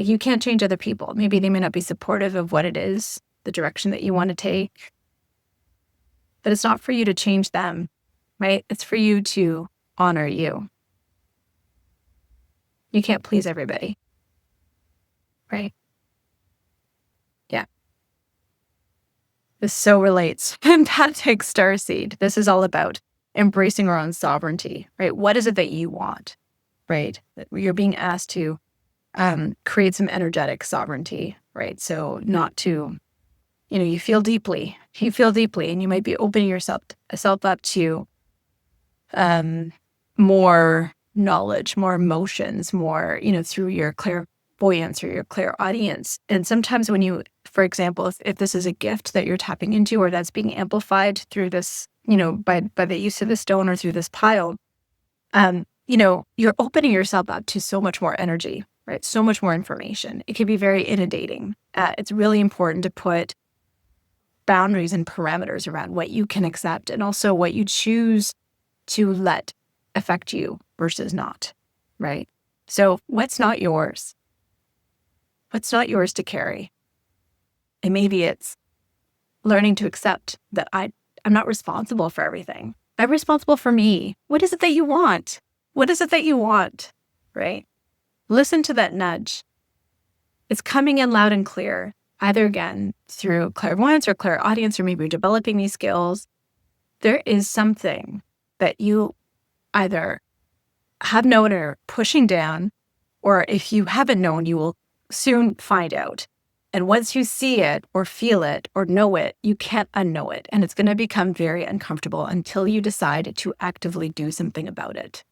Speaker 1: you can't change other people. Maybe they may not be supportive of what it is, the direction that you want to take. But it's not for you to change them, right? It's for you to honor you. You can't please everybody, right? Yeah. This so relates. Empathic starseed. This is all about embracing our own sovereignty, right? What is it that you want, right? You're being asked to create some energetic sovereignty, right? So not to, you feel deeply, and you might be opening yourself up to more knowledge, more emotions, more, through your clairvoyance or your clairaudience. And sometimes when you, for example, if this is a gift that you're tapping into or that's being amplified through this, by the use of the stone or through this pile, you're opening yourself up to so much more energy, right? So much more information. It can be very inundating. It's really important to put boundaries and parameters around what you can accept and also what you choose to let affect you versus not, right? So what's not yours? What's not yours to carry? And maybe it's learning to accept that I'm not responsible for everything. I'm responsible for me. What is it that you want? What is it that you want, right? Listen to that nudge. It's coming in loud and clear, either again through clairvoyance or clairaudience, or maybe you're developing these skills. There is something that you either have known or pushing down, or if you haven't known, you will soon find out. And once you see it or feel it or know it, you can't unknow it. And it's going to become very uncomfortable until you decide to actively do something about it.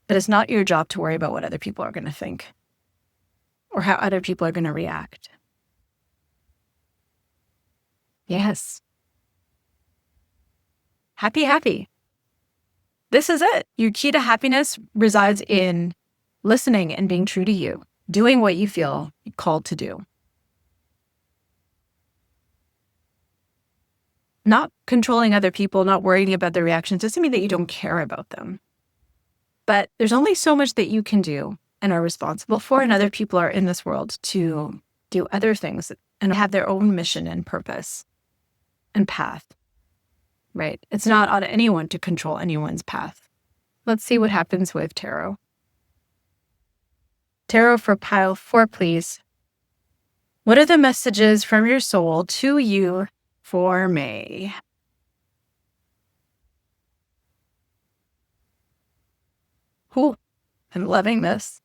Speaker 1: But it's not your job to worry about what other people are going to think or how other people are going to react. Yes. Happy, happy. This is it. Your key to happiness resides in listening and being true to you, doing what you feel called to do. Not controlling other people, not worrying about their reactions doesn't mean that you don't care about them. But there's only so much that you can do and are responsible for, and other people are in this world to do other things and have their own mission and purpose and path, right? It's not on anyone to control anyone's path. Let's see what happens with tarot. Tarot for pile 4, please. What are the messages from your soul to you for May? Ooh, I'm loving this.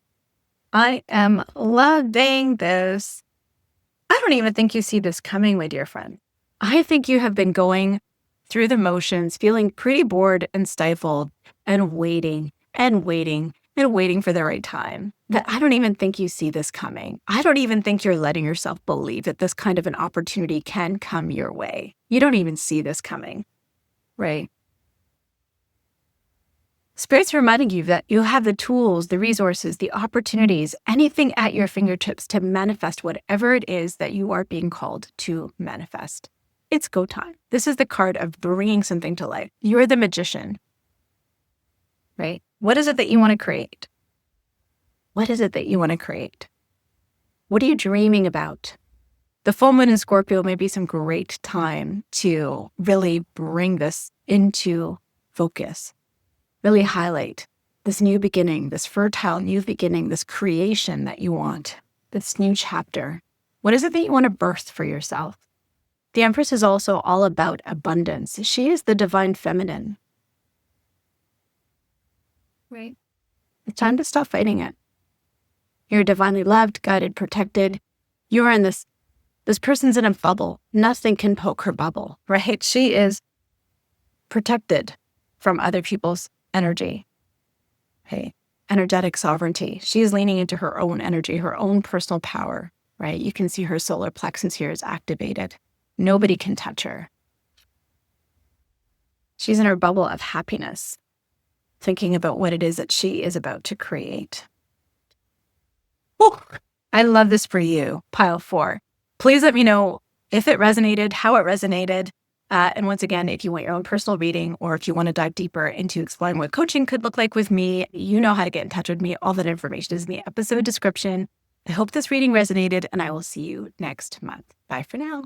Speaker 1: I am loving this. I don't even think you see this coming, my dear friend. I think you have been going through the motions, feeling pretty bored and stifled and waiting and waiting and waiting for the right time. But I don't even think you see this coming. I don't even think you're letting yourself believe that this kind of an opportunity can come your way. You don't even see this coming, right? Spirit's reminding you that you have the tools, the resources, the opportunities, anything at your fingertips to manifest whatever it is that you are being called to manifest. It's go time. This is the card of bringing something to life. You're the magician, right? What is it that you want to create? What is it that you want to create? What are you dreaming about? The full moon in Scorpio may be some great time to really bring this into focus. Really highlight this new beginning, this fertile new beginning, this creation that you want, this new chapter. What is it that you want to birth for yourself? The Empress is also all about abundance. She is the divine feminine. Right? It's time to stop fighting it. You're divinely loved, guided, protected. You're in this person's in a bubble. Nothing can poke her bubble, right? She is protected from other people's energy, okay? Energetic sovereignty. She is leaning into her own energy, her own personal power, right? You can see her solar plexus here is activated. Nobody can touch her. She's in her bubble of happiness, thinking about what it is that she is about to create. Woo! I love this for you, pile 4. Please let me know if it resonated, how it resonated. And once again, if you want your own personal reading or if you want to dive deeper into exploring what coaching could look like with me, you know how to get in touch with me. All that information is in the episode description. I hope this reading resonated, and I will see you next month. Bye for now.